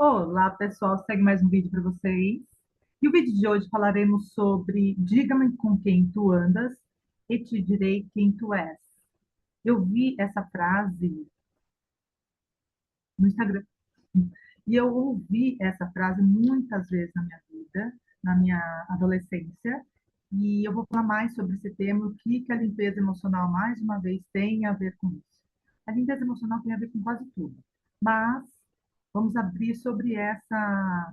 Olá, pessoal, segue mais um vídeo para vocês. E o vídeo de hoje falaremos sobre diga-me com quem tu andas e te direi quem tu és. Eu vi essa frase no Instagram e eu ouvi essa frase muitas vezes na minha vida, na minha adolescência, e eu vou falar mais sobre esse tema, o que que a limpeza emocional, mais uma vez, tem a ver com isso. A limpeza emocional tem a ver com quase tudo, mas vamos abrir sobre essa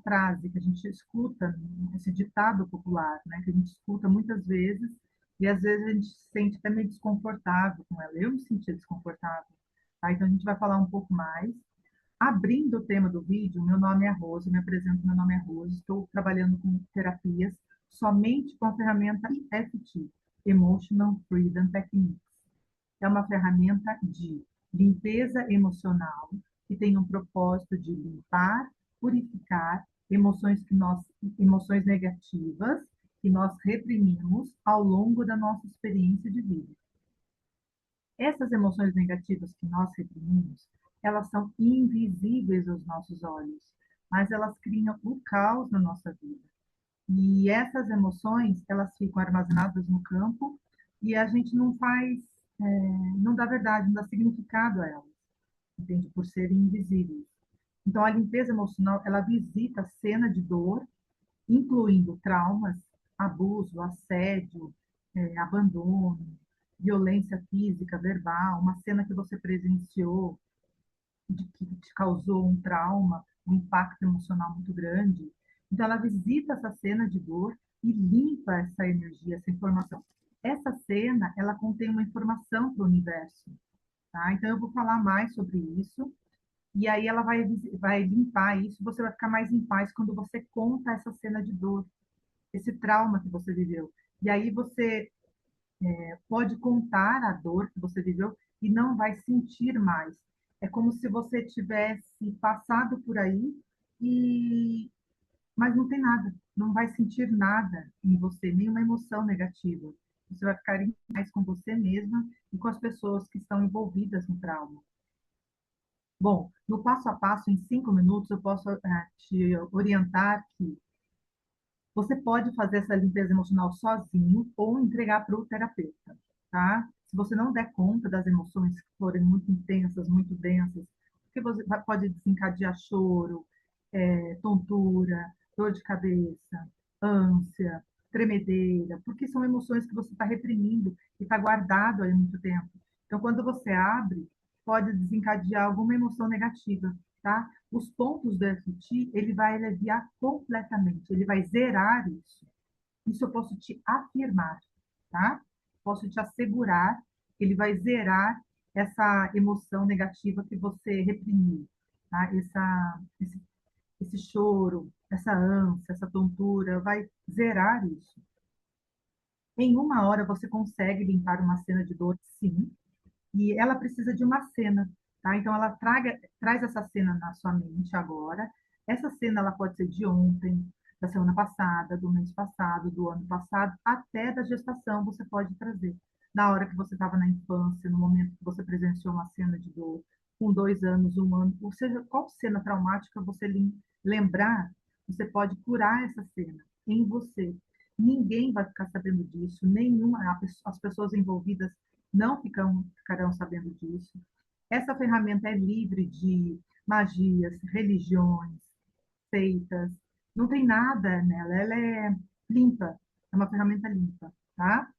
frase que a gente escuta, esse ditado popular, né, que a gente escuta muitas vezes, e às vezes a gente se sente até meio desconfortável com ela. Eu me sentia desconfortável. Tá? Então a gente vai falar um pouco mais. Abrindo o tema do vídeo, meu nome é Rose, me apresento, meu nome é Rose, estou trabalhando com terapias somente com a ferramenta EFT, Emotional Freedom Techniques. É uma ferramenta de limpeza emocional que tem um propósito de limpar, purificar emoções negativas que nós reprimimos ao longo da nossa experiência de vida. Essas emoções negativas que nós reprimimos, elas são invisíveis aos nossos olhos, mas elas criam o caos na nossa vida. E essas emoções, elas ficam armazenadas no campo e a gente não faz, não dá verdade, não dá significado a elas, entende? Por serem invisíveis. Então, a limpeza emocional, ela visita a cena de dor, incluindo traumas, abuso, assédio, abandono, violência física, verbal, uma cena que você presenciou, que te causou um trauma, um impacto emocional muito grande. Então, ela visita essa cena de dor e limpa essa energia, essa informação. Essa cena, ela contém uma informação para o universo, tá? Então, eu vou falar mais sobre isso, e aí ela vai limpar isso, você vai ficar mais em paz quando você conta essa cena de dor, esse trauma que você viveu. E aí você pode contar a dor que você viveu e não vai sentir mais. É como se você tivesse passado por aí e mas não tem nada, não vai sentir nada em você, nenhuma emoção negativa. Você vai ficar em paz com você mesma e com as pessoas que estão envolvidas no trauma. Bom, no passo a passo, em 5 minutos, eu posso te orientar que você pode fazer essa limpeza emocional sozinho ou entregar para o terapeuta, tá? Se você não der conta das emoções que forem muito intensas, muito densas, porque você pode desencadear choro, tontura, dor de cabeça, ânsia, tremedeira, porque são emoções que você está reprimindo e está guardado aí muito tempo. Então, quando você abre, pode desencadear alguma emoção negativa, tá? Os pontos do FT, ele vai aliviar completamente, ele vai zerar isso. Isso eu posso te afirmar, tá? Posso te assegurar que ele vai zerar essa emoção negativa que você reprimiu, tá? Esse choro, essa ânsia, essa tontura, vai zerar isso. Em 1 hora você consegue limpar uma cena de dor, sim, e ela precisa de uma cena, tá? Então ela traz essa cena na sua mente agora. Essa cena ela pode ser de ontem, da semana passada, do mês passado, do ano passado, até da gestação você pode trazer. Na hora que você estava na infância, no momento que você presenciou uma cena de dor, com 2 anos, 1 ano, ou seja, qual cena traumática você lembrar, você pode curar essa cena em você. Ninguém vai ficar sabendo disso, as pessoas envolvidas não ficarão sabendo disso. Essa ferramenta é livre de magias, religiões, seitas, não tem nada nela, ela é limpa, é uma ferramenta limpa, tá?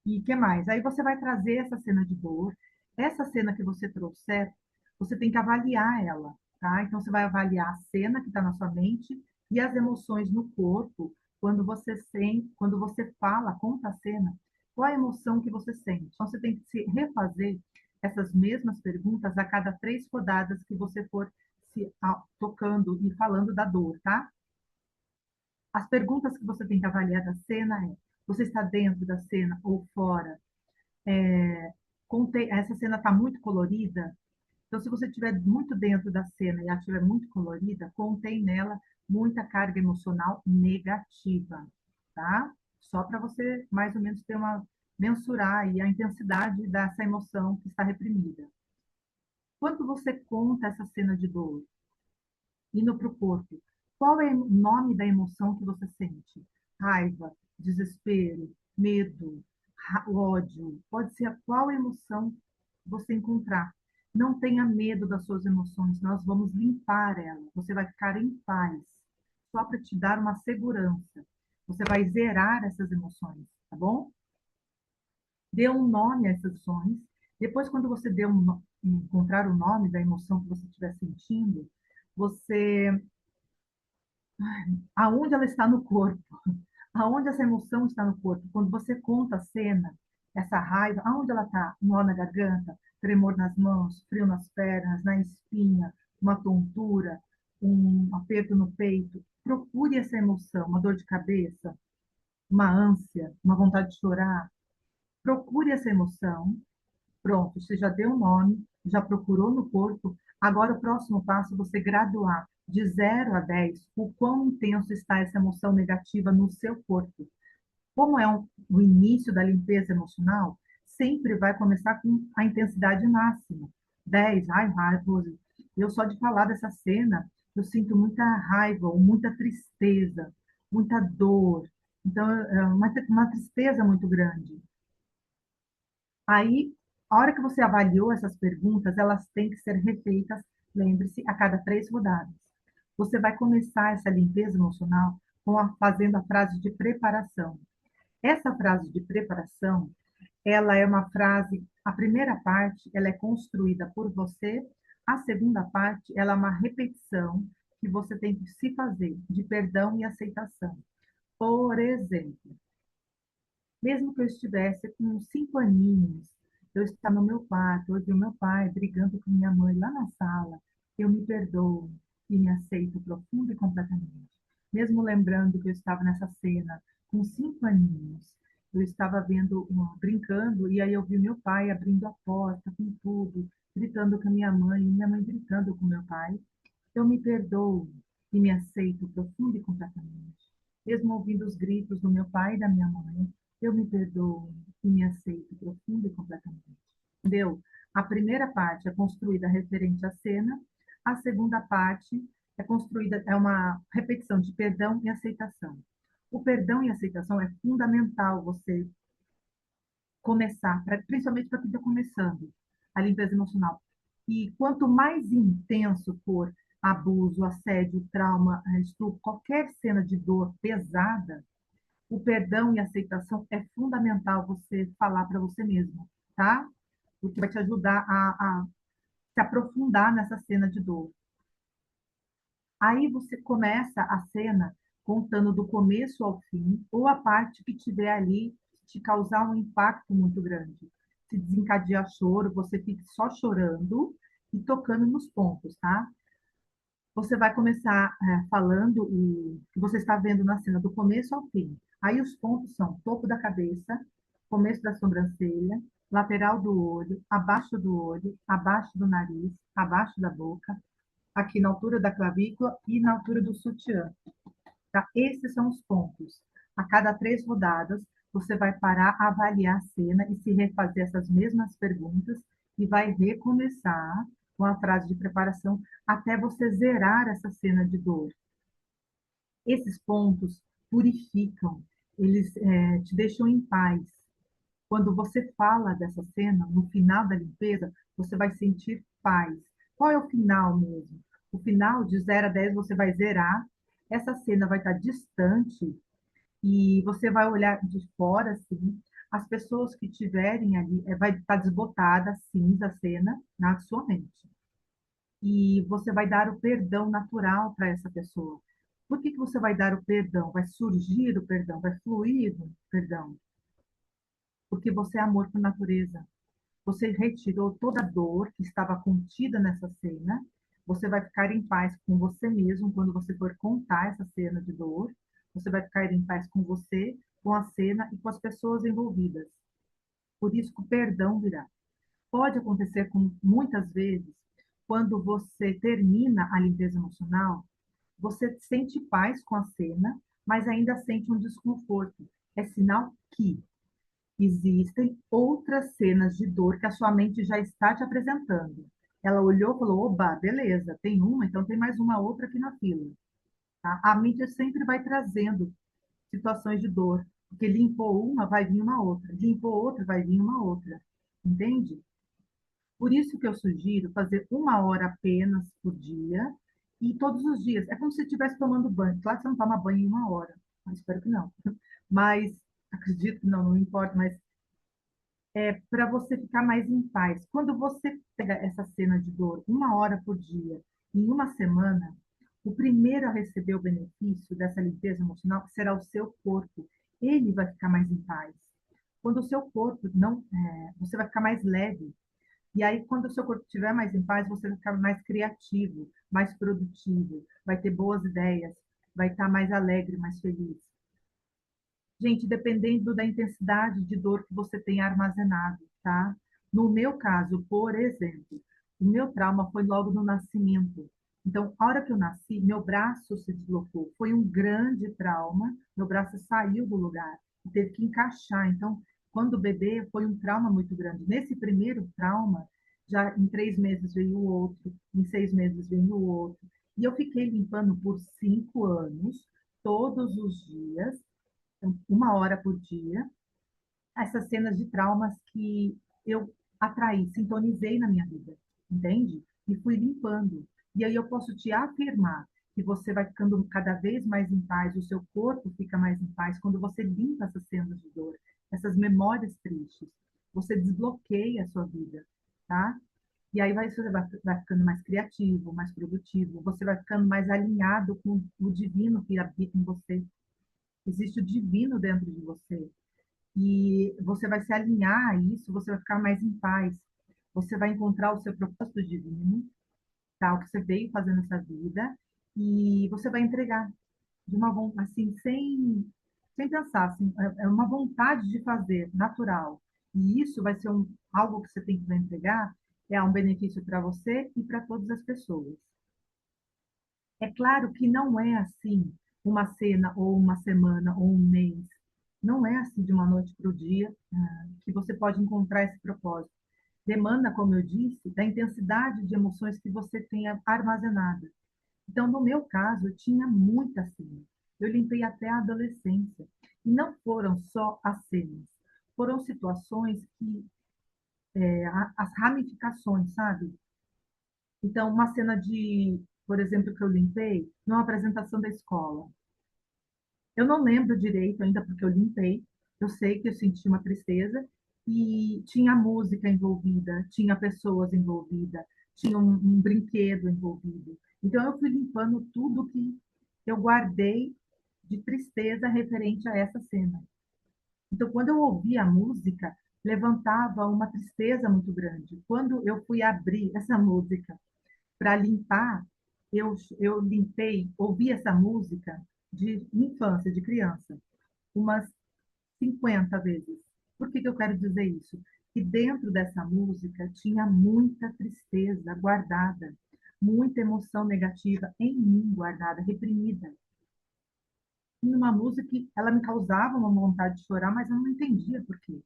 E o que mais? Aí você vai trazer essa cena de dor, essa cena que você trouxer, você tem que avaliar ela, tá? Então você vai avaliar a cena que está na sua mente e as emoções no corpo, quando você fala, conta a cena, qual a emoção que você sente? Então você tem que se refazer essas mesmas perguntas a cada 3 rodadas que você for tocando e falando da dor, tá? As perguntas que você tem que avaliar da cena é: você está dentro da cena ou fora? Essa cena está muito colorida, então se você estiver muito dentro da cena e ela estiver muito colorida, contém nela muita carga emocional negativa, tá? Só para você mais ou menos ter mensurar aí a intensidade dessa emoção que está reprimida. Quando você conta essa cena de dor, indo para o corpo, qual é o nome da emoção que você sente? Raiva, desespero, medo, ódio. Pode ser qual emoção você encontrar. Não tenha medo das suas emoções, nós vamos limpar elas. Você vai ficar em paz, só para te dar uma segurança. Você vai zerar essas emoções, tá bom? Dê um nome a essas emoções. Depois, quando você encontrar o nome da emoção que você estiver sentindo, você aonde ela está no corpo, aonde essa emoção está no corpo. Quando você conta a cena, essa raiva, aonde ela está? Nó na garganta, tremor nas mãos, frio nas pernas, na espinha, uma tontura, um aperto no peito. Procure essa emoção, uma dor de cabeça, uma ânsia, uma vontade de chorar. Procure essa emoção. Pronto, você já deu o nome, já procurou no corpo. Agora, o próximo passo é você graduar de 0 a 10 o quão intenso está essa emoção negativa no seu corpo. Como é o início da limpeza emocional, sempre vai começar com a intensidade máxima. 10, ai, raiva. Eu só de falar dessa cena, eu sinto muita raiva, ou muita tristeza, muita dor. Então, é uma tristeza muito grande. Aí, a hora que você avaliou essas perguntas, elas têm que ser refeitas, lembre-se, a cada 3 rodadas. Você vai começar essa limpeza emocional fazendo a frase de preparação. Essa frase de preparação, ela é uma frase, a primeira parte, ela é construída por você, a segunda parte, ela é uma repetição que você tem que se fazer de perdão e aceitação. Por exemplo, mesmo que eu estivesse com 5 aninhos, eu estava no meu quarto, ouvi o meu pai brigando com minha mãe lá na sala, eu me perdoo e me aceito profundo e completamente. Mesmo lembrando que eu estava nessa cena com 5 aninhos, eu estava vendo, brincando, e aí eu vi meu pai abrindo a porta com tudo, gritando com a minha mãe gritando com meu pai. Eu me perdoo e me aceito profundo e completamente. Mesmo ouvindo os gritos do meu pai e da minha mãe, eu me perdoo e me aceito profundo e completamente. Entendeu? A primeira parte é construída referente à cena, a segunda parte é construída, é uma repetição de perdão e aceitação. O perdão e a aceitação é fundamental você começar, principalmente para quem está começando a limpeza emocional. E quanto mais intenso for abuso, assédio, trauma, estupro, qualquer cena de dor pesada, o perdão e a aceitação é fundamental você falar para você mesmo, tá? Porque vai te ajudar a se aprofundar nessa cena de dor. Aí você começa a cena contando do começo ao fim, ou a parte que tiver ali te causar um impacto muito grande. Se desencadear choro, você fica só chorando e tocando nos pontos, tá? Você vai começar falando o que você está vendo na cena, do começo ao fim. Aí os pontos são topo da cabeça, começo da sobrancelha, lateral do olho, abaixo do nariz, abaixo da boca, aqui na altura da clavícula e na altura do sutiã. Tá? Esses são os pontos. A cada 3 rodadas, você vai parar, avaliar a cena e se refazer essas mesmas perguntas e vai recomeçar com a frase de preparação até você zerar essa cena de dor. Esses pontos purificam, eles te deixam em paz. Quando você fala dessa cena, no final da limpeza, você vai sentir paz. Qual é o final mesmo? O final, de 0 a 10, você vai zerar. Essa cena vai estar distante e você vai olhar de fora, assim. As pessoas que estiverem ali, vai estar desbotada, cinza a cena, na sua mente. E você vai dar o perdão natural para essa pessoa. Por que que você vai dar o perdão? Vai surgir o perdão, vai fluir o perdão. Porque você é amor por natureza. Você retirou toda a dor que estava contida nessa cena. Você vai ficar em paz com você mesmo quando você for contar essa cena de dor. Você vai ficar em paz com você, com a cena e com as pessoas envolvidas. Por isso que o perdão virá. Pode acontecer com muitas vezes, quando você termina a limpeza emocional, você sente paz com a cena, mas ainda sente um desconforto. É sinal que existem outras cenas de dor que a sua mente já está te apresentando. Ela olhou e falou, oba, beleza, tem uma, então tem mais uma outra aqui na fila. Tá? A mídia sempre vai trazendo situações de dor, porque limpou uma, vai vir uma outra, limpou outra, vai vir uma outra, entende? Por isso que eu sugiro fazer 1 hora apenas por dia e todos os dias. É como se você estivesse tomando banho. Claro que você não toma banho em 1 hora, mas espero que não. Mas acredito que não, não importa, mas é para você ficar mais em paz. Quando você pega essa cena de dor 1 hora por dia, em uma semana, o primeiro a receber o benefício dessa limpeza emocional será o seu corpo. Ele vai ficar mais em paz. Quando o seu corpo não, você vai ficar mais leve. E aí, quando o seu corpo estiver mais em paz, você vai ficar mais criativo, mais produtivo, vai ter boas ideias, vai estar mais alegre, mais feliz. Gente, dependendo da intensidade de dor que você tem armazenado, tá? No meu caso, por exemplo, o meu trauma foi logo no nascimento. Então, a hora que eu nasci, meu braço se deslocou. Foi um grande trauma. Meu braço saiu do lugar e teve que encaixar. Então, quando o bebê, foi um trauma muito grande. Nesse primeiro trauma, já em 3 meses veio o outro, em 6 meses veio o outro. E eu fiquei limpando por 5 anos, todos os dias, 1 hora por dia, essas cenas de traumas que eu atraí, sintonizei na minha vida, entende? E fui limpando. E aí eu posso te afirmar que você vai ficando cada vez mais em paz, o seu corpo fica mais em paz quando você limpa essas cenas de dor, essas memórias tristes. Você desbloqueia a sua vida, tá? E aí você vai ficando mais criativo, mais produtivo, você vai ficando mais alinhado com o divino que habita em você. Existe o divino dentro de você. E você vai se alinhar a isso, você vai ficar mais em paz. Você vai encontrar o seu propósito divino, tá? O que você veio fazer nessa vida, e você vai entregar de uma vontade, assim, sem pensar, assim, é uma vontade de fazer, natural. E isso vai ser algo que você tem que entregar, é um benefício para você e para todas as pessoas. É claro que não é assim uma cena, ou uma semana, ou um mês. Não é assim de uma noite para o dia, que você pode encontrar esse propósito. Demanda, como eu disse, da intensidade de emoções que você tenha armazenada. Então, no meu caso, eu tinha muita cena. Eu limpei até a adolescência. E não foram só as cenas. Foram situações que, as ramificações, sabe? Então, uma cena de, por exemplo, que eu limpei, numa apresentação da escola. Eu não lembro direito ainda porque eu limpei. Eu sei que eu senti uma tristeza e tinha música envolvida, tinha pessoas envolvidas, tinha um brinquedo envolvido. Então eu fui limpando tudo que eu guardei de tristeza referente a essa cena. Então quando eu ouvi a música, levantava uma tristeza muito grande. Quando eu fui abrir essa música para limpar, eu limpei, ouvi essa música de infância, de criança, umas 50 vezes. Por que que eu quero dizer isso? Que dentro dessa música tinha muita tristeza guardada, muita emoção negativa em mim guardada, reprimida. E uma música que ela me causava uma vontade de chorar, mas eu não entendia por quê.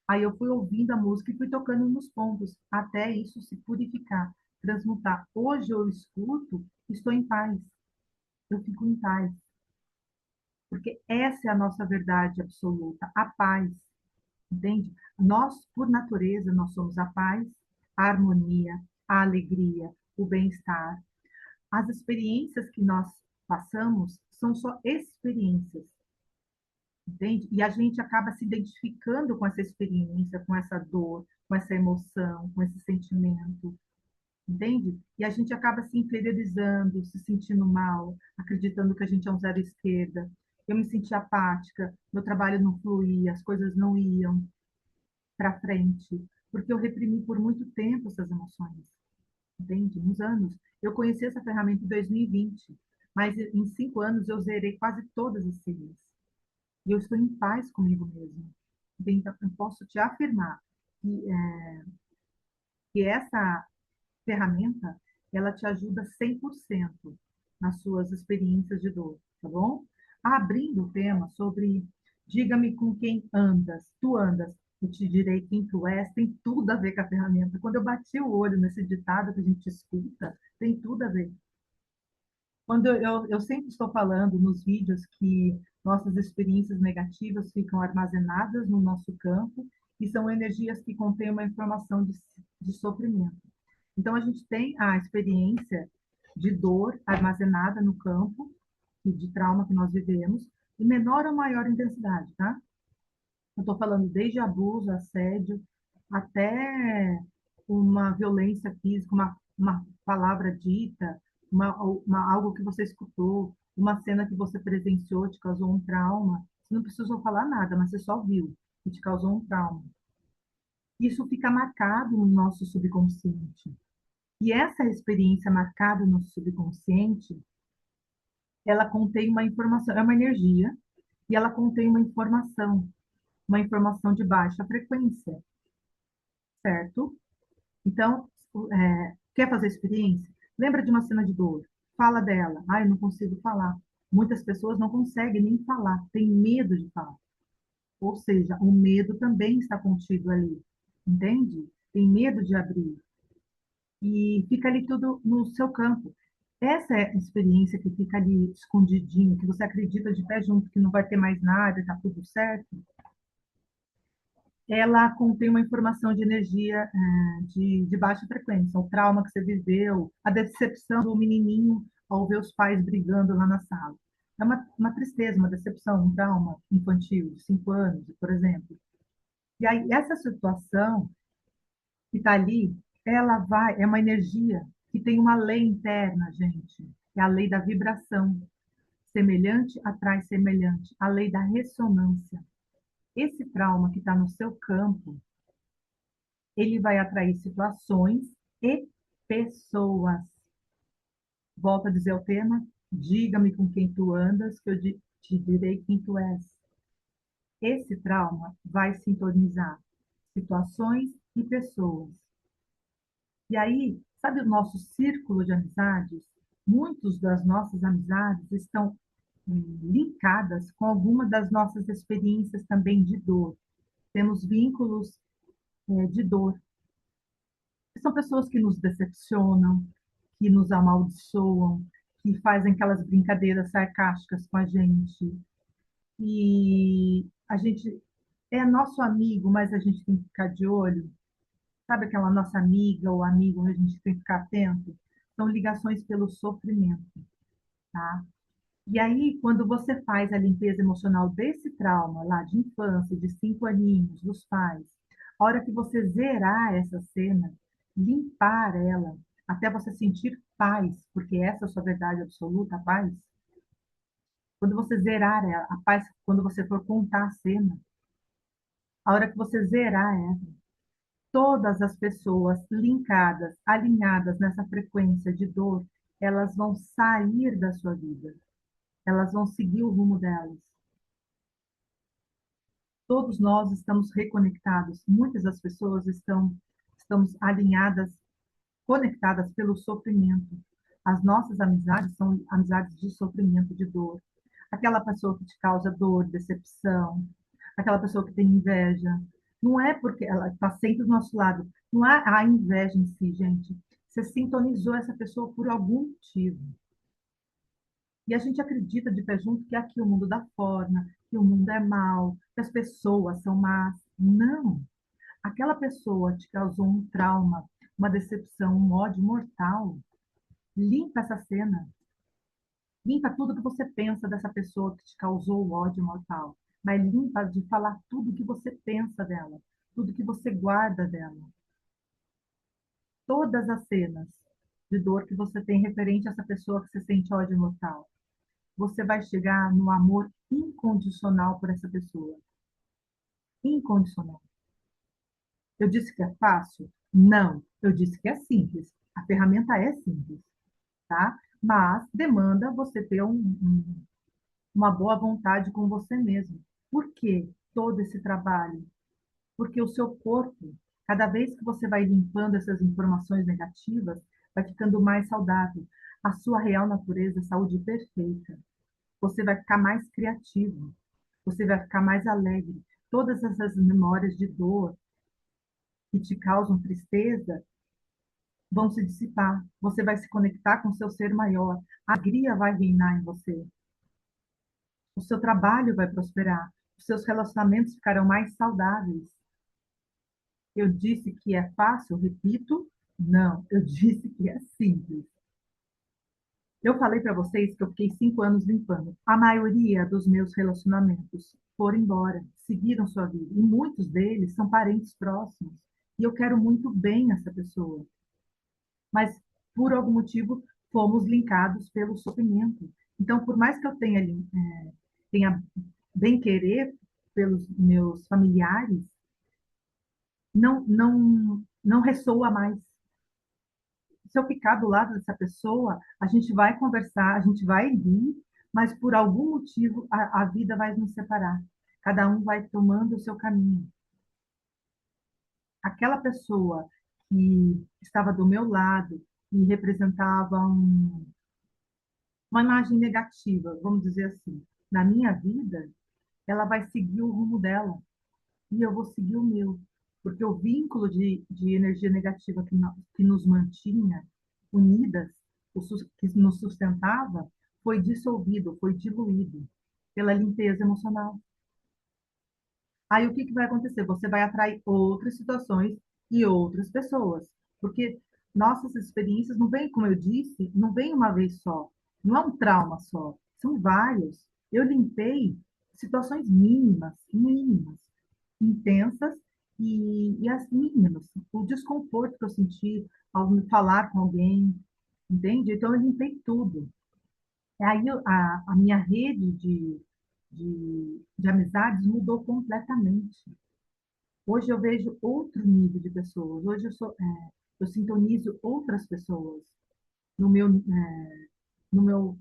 Aí eu fui ouvindo a música e fui tocando nos pontos, até isso se purificar, transmutar. Hoje eu escuto, estou em paz, eu fico em paz, porque essa é a nossa verdade absoluta, a paz, entende? Nós, por natureza, nós somos a paz, a harmonia, a alegria, o bem-estar. As experiências que nós passamos são só experiências, entende? E a gente acaba se identificando com essa experiência, com essa dor, com essa emoção, com esse sentimento, entende? E a gente acaba se inferiorizando, se sentindo mal, acreditando que a gente é um zero esquerda. Eu me senti apática, meu trabalho não fluía, as coisas não iam para frente, porque eu reprimi por muito tempo essas emoções, entende? Uns anos. Eu conheci essa ferramenta em 2020, mas em 5 anos eu zerei quase todas as cenas. E eu estou em paz comigo mesmo. Então, eu posso te afirmar que essa ferramenta, ela te ajuda 100% nas suas experiências de dor, tá bom? Abrindo o tema sobre diga-me com quem andas, tu andas. eu te direi quem tu és, tem tudo a ver com a ferramenta. Quando eu bati o olho nesse ditado que a gente escuta, tem tudo a ver. Quando eu sempre estou falando nos vídeos que nossas experiências negativas ficam armazenadas no nosso campo e são energias que contêm uma informação de sofrimento. Então, a gente tem a experiência de dor armazenada no campo e de trauma que nós vivemos, em menor ou maior intensidade, tá? Eu estou falando desde abuso, assédio, até uma violência física, uma palavra dita, algo que você escutou, uma cena que você presenciou, te causou um trauma. Você não precisou falar nada, mas você só viu e te causou um trauma. Isso fica marcado no nosso subconsciente. E essa experiência marcada no subconsciente, ela contém uma informação, é uma energia, e ela contém uma informação de baixa frequência, certo? Então, quer fazer experiência? Lembra de uma cena de dor? Fala dela. Ah, eu não consigo falar. Muitas pessoas não conseguem nem falar, têm medo de falar. Ou seja, o medo também está contido ali, entende? Tem medo de abrir. E fica ali tudo no seu campo. Essa é a experiência que fica ali escondidinho, que você acredita de pé junto que não vai ter mais nada, está tudo certo. Ela contém uma informação de energia de baixa frequência, o trauma que você viveu, a decepção do menininho ao ver os pais brigando lá na sala. É uma tristeza, uma decepção, um trauma infantil de 5 anos, por exemplo. E aí, essa situação que está ali, é uma energia que tem uma lei interna, gente, é a lei da vibração. Semelhante atrai semelhante, a lei da ressonância. Esse trauma que está no seu campo, ele vai atrair situações e pessoas. Volto a dizer o tema, diga-me com quem tu andas, que eu te direi quem tu és. Esse trauma vai sintonizar situações e pessoas. E aí, sabe o nosso círculo de amizades? Muitas das nossas amizades estão linkadas com alguma das nossas experiências também de dor. Temos vínculos de dor. São pessoas que nos decepcionam, que nos amaldiçoam, que fazem aquelas brincadeiras sarcásticas com a gente. E a gente é nosso amigo, mas a gente tem que ficar de olho. Sabe aquela nossa amiga ou amigo, a gente tem que ficar atento? São ligações pelo sofrimento, tá? E aí, quando você faz a limpeza emocional desse trauma lá de infância, de 5 aninhos, dos pais, a hora que você zerar essa cena, limpar ela, até você sentir paz, porque essa é a sua verdade absoluta, a paz. Quando você zerar ela, a paz, quando você for contar a cena, a hora que você zerar ela, todas as pessoas linkadas, alinhadas nessa frequência de dor, elas vão sair da sua vida. Elas vão seguir o rumo delas. Todos nós estamos reconectados. Muitas das pessoas estamos alinhadas, conectadas pelo sofrimento. As nossas amizades são amizades de sofrimento, de dor. Aquela pessoa que te causa dor, decepção, aquela pessoa que tem inveja. Não é porque ela está sempre do nosso lado. Não há a inveja em si, gente. Você sintonizou essa pessoa por algum motivo. E a gente acredita de pé junto que aqui o mundo dá forma, que o mundo é mau, que as pessoas são más. Não. Aquela pessoa te causou um trauma, uma decepção, um ódio mortal. Limpa essa cena. Limpa tudo que você pensa dessa pessoa que te causou o ódio mortal. Mas limpa de falar tudo que você pensa dela, tudo que você guarda dela. Todas as cenas de dor que você tem referente a essa pessoa que você sente ódio mortal. Você vai chegar no amor incondicional por essa pessoa. Incondicional. Eu disse que é fácil? Não. Eu disse que é simples. A ferramenta é simples, tá? Mas demanda você ter uma boa vontade com você mesmo. Por que todo esse trabalho? Porque o seu corpo, cada vez que você vai limpando essas informações negativas, vai ficando mais saudável. A sua real natureza, saúde perfeita. Você vai ficar mais criativo, você vai ficar mais alegre, todas essas memórias de dor que te causam tristeza vão se dissipar. Você vai se conectar com o seu ser maior. A alegria vai reinar em você. O seu trabalho vai prosperar. Os seus relacionamentos ficarão mais saudáveis. Eu disse que é fácil, repito, não. Eu disse que é simples. Eu falei para vocês que eu fiquei 5 anos limpando. A maioria dos meus relacionamentos foram embora, seguiram sua vida. E muitos deles são parentes próximos. E eu quero muito bem essa pessoa. Mas, por algum motivo, fomos linkados pelo sofrimento. Então, por mais que eu tenha bem-querer pelos meus familiares, não ressoa mais. Se eu ficar do lado dessa pessoa, a gente vai conversar, a gente vai rir, mas por algum motivo a vida vai nos separar. Cada um vai tomando o seu caminho. Aquela pessoa que estava do meu lado e representava uma imagem negativa, vamos dizer assim, na minha vida, ela vai seguir o rumo dela e eu vou seguir o meu. Porque o vínculo de energia negativa que nos mantinha unidas, que nos sustentava, foi dissolvido, foi diluído pela limpeza emocional. Aí o que que vai acontecer? Você vai atrair outras situações e outras pessoas, porque nossas experiências não vêm, como eu disse, não vem uma vez só, não é um trauma só, são vários. Eu limpei situações mínimas, mínimas, intensas e as mínimas, o desconforto que eu senti ao me falar com alguém, entende? Então eu limpei tudo. Aí a minha rede de amizades mudou completamente. Hoje eu vejo outro nível de pessoas. Hoje eu sintonizo outras pessoas no meu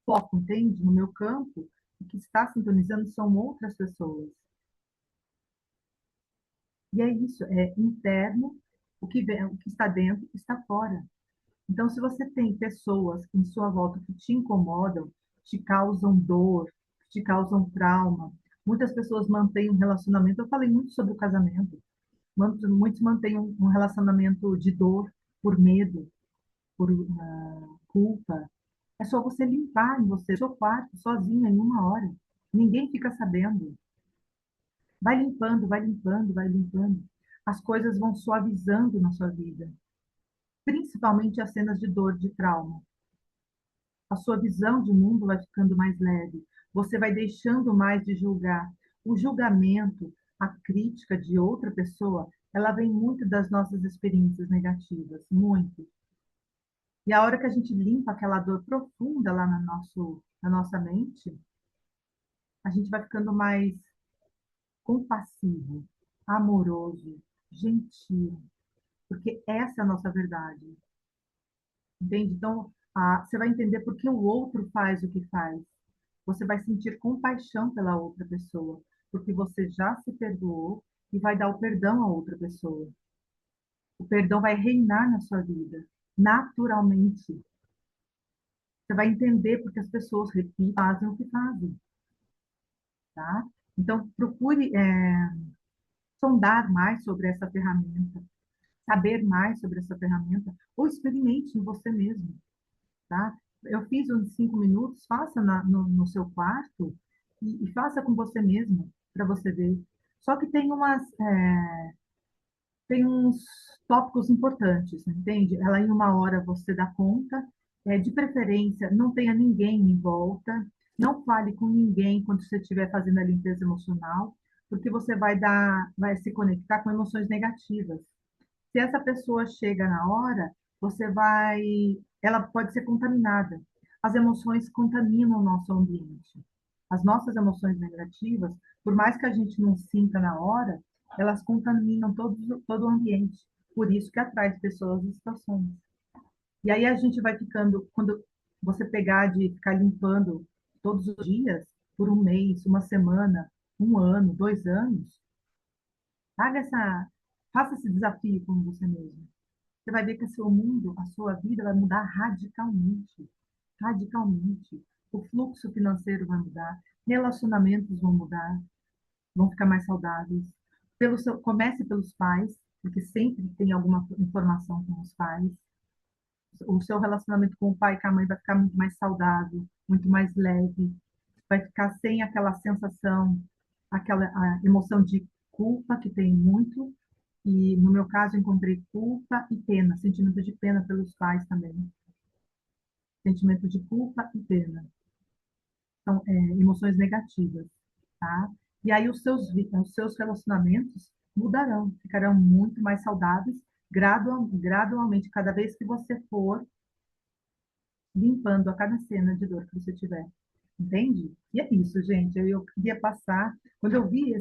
foco, entende? No meu campo. O que está sintonizando são outras pessoas. E é isso, é interno, o que está dentro está fora. Então, se você tem pessoas em sua volta que te incomodam, te causam dor, te causam trauma, muitas pessoas mantêm um relacionamento. Eu falei muito sobre o casamento. Muitos mantêm um relacionamento de dor, por medo, por culpa. É só você limpar em você, seu quarto, sozinha, em 1 hora. Ninguém fica sabendo. Vai limpando, vai limpando, vai limpando. As coisas vão suavizando na sua vida, principalmente as cenas de dor, de trauma. A sua visão de mundo vai ficando mais leve. Você vai deixando mais de julgar. O julgamento, a crítica de outra pessoa, ela vem muito das nossas experiências negativas, muito. E a hora que a gente limpa aquela dor profunda lá na nossa mente, a gente vai ficando mais compassivo, amoroso, gentil, porque essa é a nossa verdade. Entende? Então, você vai entender por que o outro faz o que faz. Você vai sentir compaixão pela outra pessoa, porque você já se perdoou e vai dar o perdão à outra pessoa. O perdão vai reinar na sua vida, naturalmente. Você vai entender porque as pessoas repetem, fazem o que fazem, tá? Então, procure sondar mais sobre essa ferramenta, saber mais sobre essa ferramenta, ou experimente em você mesmo, tá? Eu fiz uns 5 minutos, faça no seu quarto e faça com você mesmo, para você ver. Só que tem uns tópicos importantes, entende? Ela em 1 hora você dá conta, de preferência, não tenha ninguém em volta, não fale com ninguém quando você estiver fazendo a limpeza emocional, porque você vai se conectar com emoções negativas. Se essa pessoa chega na hora, ela pode ser contaminada. As emoções contaminam o nosso ambiente. As nossas emoções negativas, por mais que a gente não sinta na hora, elas contaminam todo o ambiente. Por isso que atrai pessoas e situações. E aí a gente vai ficando, quando você pegar de ficar limpando todos os dias, por 1 mês, uma semana, 1 ano, 2 anos, haga faça esse desafio com você mesmo. Você vai ver que o seu mundo, a sua vida vai mudar radicalmente. Radicalmente. O fluxo financeiro vai mudar, relacionamentos vão mudar, vão ficar mais saudáveis. Comece pelos pais, porque sempre tem alguma informação com os pais. O seu relacionamento com o pai e com a mãe vai ficar muito mais saudável, muito mais leve, vai ficar sem aquela sensação, aquela a emoção de culpa que tem muito. E no meu caso encontrei culpa e pena, sentimento de pena pelos pais também, sentimento de culpa e pena, são emoções negativas, tá? E aí os seus relacionamentos mudarão, ficarão muito mais saudáveis gradualmente, cada vez que você for limpando a cada cena de dor que você tiver. Entende? E é isso, gente. Eu queria passar. Quando eu vi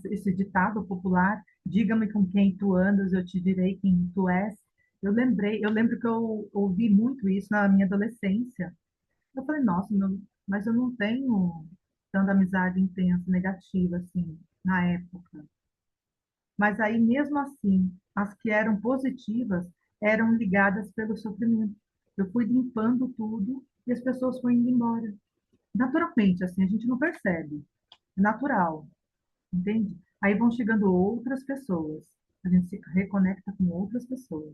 esse ditado popular, diga-me com quem tu andas, eu te direi quem tu és. Eu lembro que eu ouvi muito isso na minha adolescência. Eu falei, nossa, mas eu não tenho tanta amizade intensa, negativa, assim, na época. Mas aí, mesmo assim, as que eram positivas eram ligadas pelo sofrimento. Eu fui limpando tudo e as pessoas foram indo embora. Naturalmente, assim, a gente não percebe. É natural, entende? Aí vão chegando outras pessoas. A gente se reconecta com outras pessoas.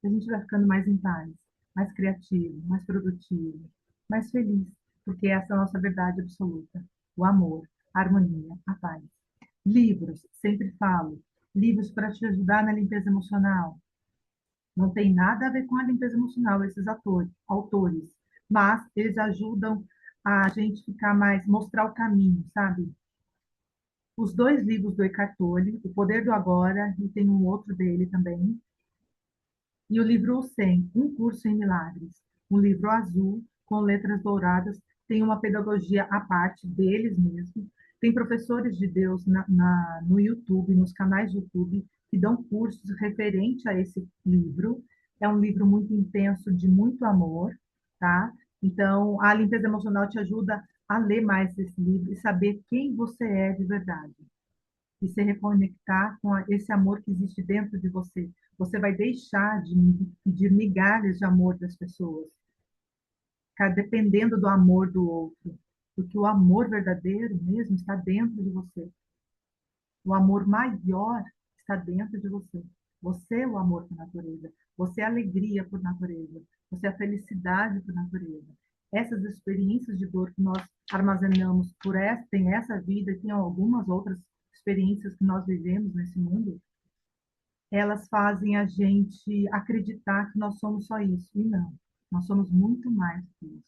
A gente vai ficando mais em paz, mais criativo, mais produtivo, mais feliz, porque essa é a nossa verdade absoluta. O amor, a harmonia, a paz. Livros, sempre falo, livros para te ajudar na limpeza emocional. Não tem nada a ver com a limpeza emocional, esses autores, mas eles ajudam a gente ficar mais, mostrar o caminho, sabe? Os dois livros do Eckhart Tolle, O Poder do Agora, e tem um outro dele também, e o livro O 100, Um Curso em Milagres, um livro azul com letras douradas, tem uma pedagogia à parte deles mesmos. Tem professores de Deus no YouTube, nos canais do YouTube, que dão cursos referente a esse livro. É um livro muito intenso, de muito amor, tá? Então, a limpeza emocional te ajuda a ler mais esse livro e saber quem você é de verdade e se reconectar com esse amor que existe dentro de você. Você vai deixar de pedir migalhas de amor das pessoas, ficar dependendo do amor do outro, porque o amor verdadeiro mesmo está dentro de você. O amor maior está dentro de você. Você é o amor por natureza. Você é a alegria por natureza. Você é a felicidade por natureza. Essas experiências de dor que nós armazenamos tem essa vida e tem algumas outras experiências que nós vivemos nesse mundo, elas fazem a gente acreditar que nós somos só isso. E não, nós somos muito mais que isso,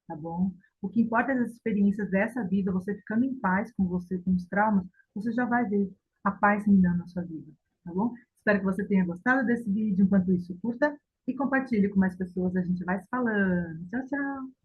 tá bom? O que importa é as experiências dessa vida, você ficando em paz com você, com os traumas, você já vai ver a paz reinando na sua vida, tá bom? Espero que você tenha gostado desse vídeo. Enquanto isso, curta e compartilhe com mais pessoas. A gente vai se falando. Tchau, tchau!